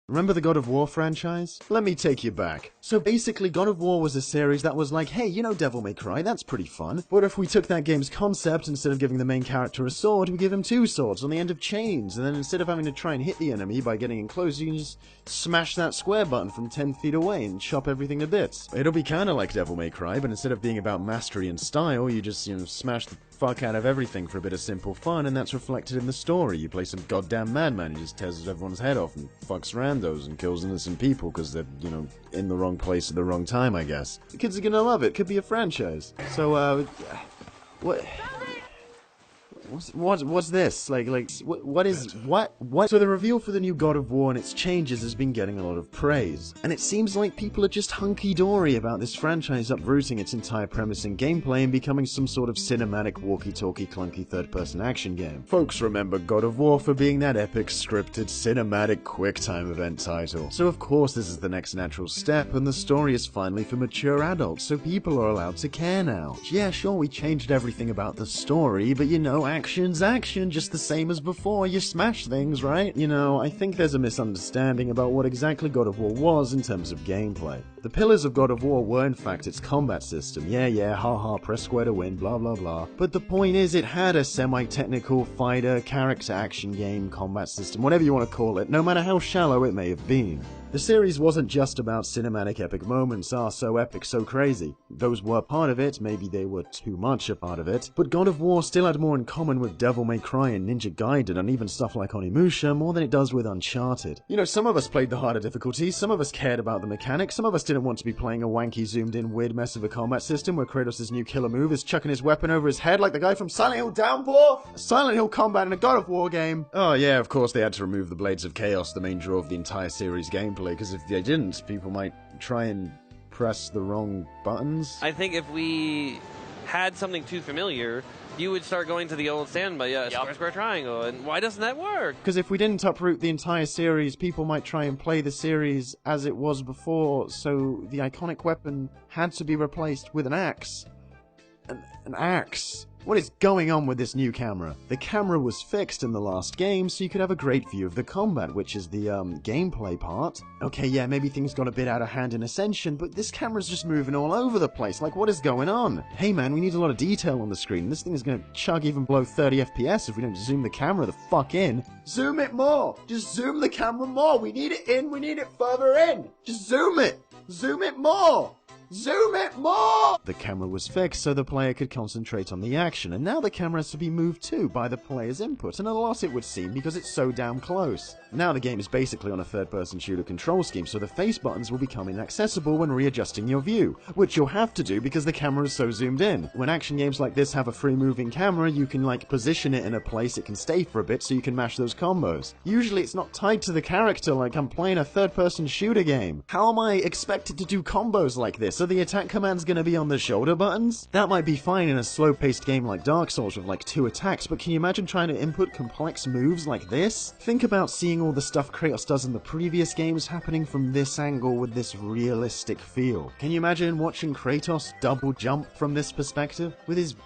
Remember the God of War franchise? Let me take you back. So basically, God of War was a series that was like, hey, you know Devil May Cry, that's pretty fun. But if we took that game's concept, instead of giving the main character a sword, we give him 2 swords on the end of chains, and then instead of having to try and hit the enemy by getting in close, you can just smash that square button from 10 feet away and chop everything to bits. It'll be kinda like Devil May Cry, but instead of being about mastery and style, you just, smash the fuck out of everything for a bit of simple fun, and that's reflected in the story. You play some goddamn madman who just tears everyone's head off and fucks randos and kills innocent people because they're, in the wrong place at the wrong time, I guess. The kids are gonna love it. Could be a franchise. So, what? What's this? What? So the reveal for the new God of War and its changes has been getting a lot of praise. And it seems like people are just hunky-dory about this franchise uprooting its entire premise and gameplay and becoming some sort of cinematic, walkie-talkie, clunky third-person action game. Folks remember God of War for being that epic, scripted, cinematic, quick-time event title. So of course this is the next natural step, and the story is finally for mature adults, so people are allowed to care now. Yeah, sure, we changed everything about the story, but action's action, just the same as before. You smash things, right? I think there's a misunderstanding about what exactly God of War was in terms of gameplay. The pillars of God of War were in fact its combat system. Yeah, haha, press square to win, blah blah blah. But the point is, it had a semi-technical fighter, character action game, combat system, whatever you want to call it, no matter how shallow it may have been. The series wasn't just about cinematic epic moments, so epic, so crazy. Those were part of it, maybe they were too much a part of it, but God of War still had more in common with Devil May Cry and Ninja Gaiden and even stuff like Onimusha more than it does with Uncharted. Some of us played the harder difficulties, some of us cared about the mechanics, some of us didn't want to be playing a wanky zoomed in weird mess of a combat system where Kratos' new killer move is chucking his weapon over his head like the guy from Silent Hill Downpour. Silent Hill combat in a God of War game. Oh yeah, of course they had to remove the Blades of Chaos, the main draw of the entire series gameplay, because if they didn't, people might try and press the wrong buttons. I think if we had something too familiar, you would start going to the old standby, square, square, triangle, and why doesn't that work? Because if we didn't uproot the entire series, people might try and play the series as it was before, so the iconic weapon had to be replaced with an axe. An axe. What is going on with this new camera? The camera was fixed in the last game, so you could have a great view of the combat, which is the, gameplay part. Okay, yeah, maybe things got a bit out of hand in Ascension, but this camera's just moving all over the place. Like, what is going on? Hey man, we need a lot of detail on the screen. This thing is gonna chug even below 30 FPS if we don't zoom the camera the fuck in. Zoom it more! Just zoom the camera more! We need it in, we need it further in! Just zoom it! Zoom it more! Zoom it more! The camera was fixed so the player could concentrate on the action, and now the camera has to be moved too by the player's input, and a lot it would seem because it's so damn close. Now the game is basically on a third-person shooter control scheme, so the face buttons will become inaccessible when readjusting your view, which you'll have to do because the camera is so zoomed in. When action games like this have a free-moving camera, you can position it in a place it can stay for a bit so you can mash those combos. Usually it's not tied to the character like I'm playing a third-person shooter game. How am I expected to do combos like this? Are the attack commands gonna be on the shoulder buttons? That might be fine in a slow-paced game like Dark Souls with 2 attacks, but can you imagine trying to input complex moves like this? Think about seeing all the stuff Kratos does in the previous games happening from this angle with this realistic feel. Can you imagine watching Kratos double jump from this perspective? With his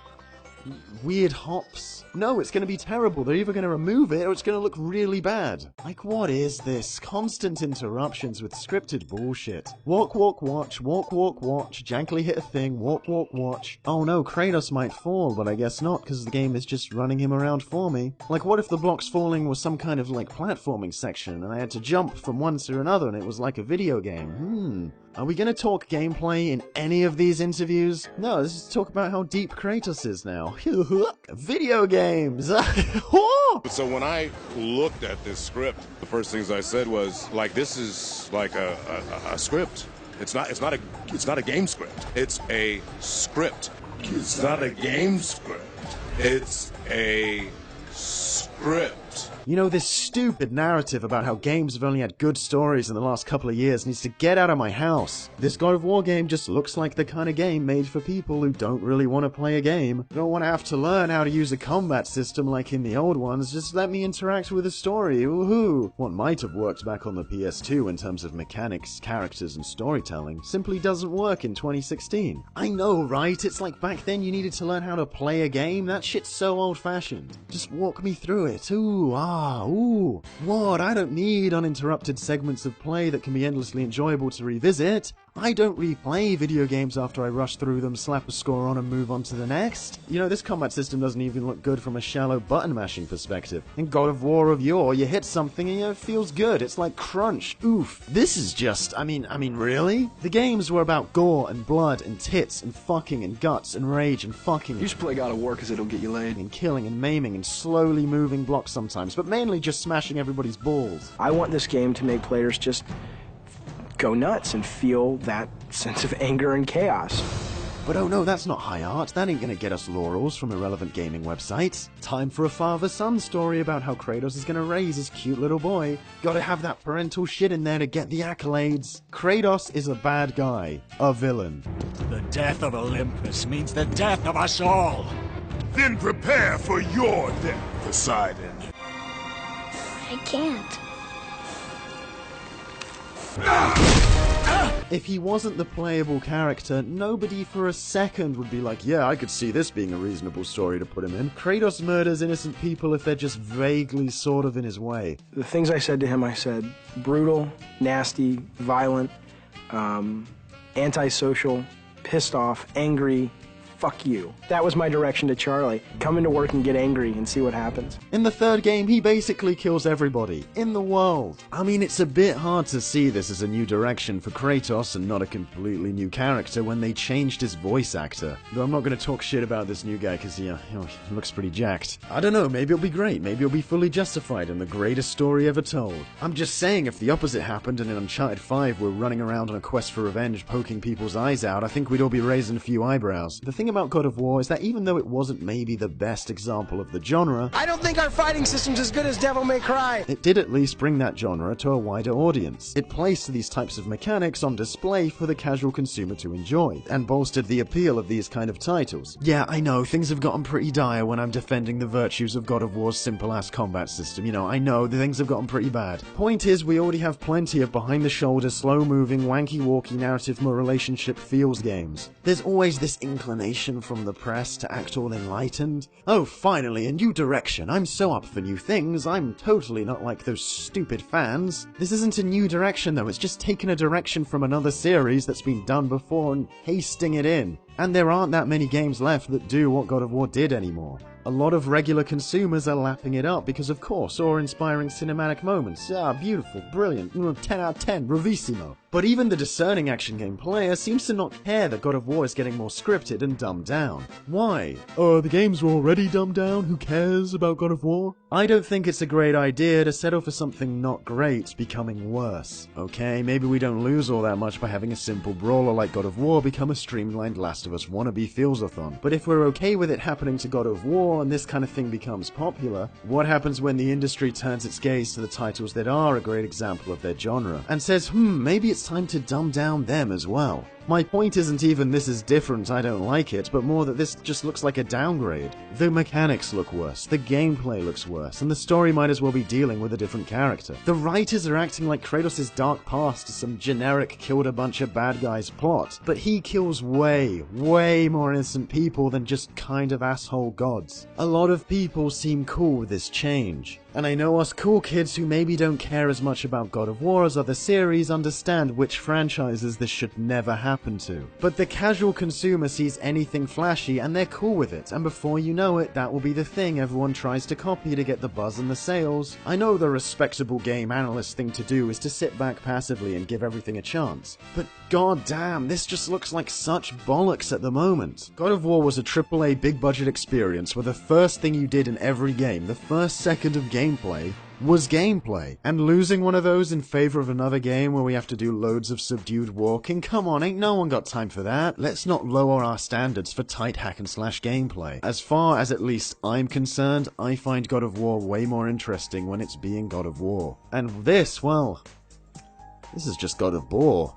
weird hops? No, it's gonna be terrible. They're either gonna remove it or it's gonna look really bad. What is this? Constant interruptions with scripted bullshit. Walk, walk, watch, walk, walk, watch, jankily hit a thing, walk, walk, watch. Oh no, Kratos might fall, but I guess not, because the game is just running him around for me. What if the blocks falling was some kind of, platforming section, and I had to jump from one to another, and it was like a video game? Are we gonna talk gameplay in any of these interviews? No, let's just talk about how deep Kratos is now. Video games! So when I looked at this script, the first things I said was, this is like a script. It's not a game script. It's a script. It's not a game script. It's a script. This stupid narrative about how games have only had good stories in the last couple of years needs to get out of my house. This God of War game just looks like the kind of game made for people who don't really want to play a game. Don't want to have to learn how to use a combat system like in the old ones, just let me interact with a story, woohoo! What might have worked back on the PS2 in terms of mechanics, characters, and storytelling simply doesn't work in 2016. I know, right? It's like back then you needed to learn how to play a game? That shit's so old-fashioned. Just walk me through it. Ooh, Ooh, what? I don't need uninterrupted segments of play that can be endlessly enjoyable to revisit. I don't replay video games after I rush through them, slap a score on and move on to the next. You know, this combat system doesn't even look good from a shallow button mashing perspective. In God of War of yore, you hit something and it feels good. It's like crunch. Oof. This is just, I mean, really? The games were about gore and blood and tits and fucking and guts and rage and fucking. You should play God of War because it'll get you laid. And killing and maiming and slowly moving blocks sometimes, but mainly just smashing everybody's balls. I want this game to make players just go nuts and feel that sense of anger and chaos. But oh no, that's not high art. That ain't gonna get us laurels from irrelevant gaming websites. Time for a father-son story about how Kratos is gonna raise his cute little boy. Gotta have that parental shit in there to get the accolades. Kratos is a bad guy. A villain. The death of Olympus means the death of us all. Then prepare for your death, Poseidon. I can't. If he wasn't the playable character, nobody for a second would be like, yeah, I could see this being a reasonable story to put him in. Kratos murders innocent people if they're just vaguely sort of in his way. The things I said to him, I said brutal, nasty, violent, antisocial, pissed off, angry, fuck you. That was my direction to Charlie. Come into work and get angry and see what happens. In the third game, he basically kills everybody in the world. I mean, it's a bit hard to see this as a new direction for Kratos and not a completely new character when they changed his voice actor. Though I'm not going to talk shit about this new guy because he looks pretty jacked. I don't know, maybe it'll be great, maybe it'll be fully justified and the greatest story ever told. I'm just saying, if the opposite happened and in Uncharted 5 we're running around on a quest for revenge poking people's eyes out, I think we'd all be raising a few eyebrows. The thing about God of War is that even though it wasn't maybe the best example of the genre, I don't think our fighting system's as good as Devil May Cry. it did at least bring that genre to a wider audience. It placed these types of mechanics on display for the casual consumer to enjoy, and bolstered the appeal of these kind of titles. Yeah, I know, things have gotten pretty dire when I'm defending the virtues of God of War's simple-ass combat system. You know, I know, the things have gotten pretty bad. Point is, we already have plenty of behind-the-shoulder, slow-moving, wanky-walky narrative more relationship feels games. There's always this inclination from the press to act all enlightened. Oh, finally, a new direction. I'm so up for new things. I'm totally not like those stupid fans. This isn't a new direction, though. It's just taken a direction from another series that's been done before and pasting it in. And there aren't that many games left that do what God of War did anymore. A lot of regular consumers are lapping it up because, of course, awe-inspiring cinematic moments. Beautiful, brilliant, 10 out of 10, bravissimo. But even the discerning action game player seems to not care that God of War is getting more scripted and dumbed down. Why? The games were already dumbed down, who cares about God of War? I don't think it's a great idea to settle for something not great becoming worse. Okay, maybe we don't lose all that much by having a simple brawler like God of War become a streamlined Last of Us wannabe feels-a-thon. But if we're okay with it happening to God of War and this kind of thing becomes popular, what happens when the industry turns its gaze to the titles that are a great example of their genre and says, maybe it's time to dumb down them as well? My point isn't even this is different, I don't like it, but more that this just looks like a downgrade. The mechanics look worse, the gameplay looks worse, and the story might as well be dealing with a different character. The writers are acting like Kratos' dark past is some generic killed a bunch of bad guys plot, but he kills way, way more innocent people than just kind of asshole gods. A lot of people seem cool with this change. And I know us cool kids who maybe don't care as much about God of War as other series understand which franchises this should never happen to. But the casual consumer sees anything flashy and they're cool with it, and before you know it, that will be the thing everyone tries to copy to get the buzz and the sales. I know the respectable game analyst thing to do is to sit back passively and give everything a chance, but goddamn, this just looks like such bollocks at the moment. God of War was a AAA big budget experience where the first thing you did in every game, the first second of gameplay, was gameplay. And losing one of those in favor of another game where we have to do loads of subdued walking, come on, ain't no one got time for that. Let's not lower our standards for tight hack and slash gameplay. As far as at least I'm concerned, I find God of War way more interesting when it's being God of War. And this, well, this is just God of War.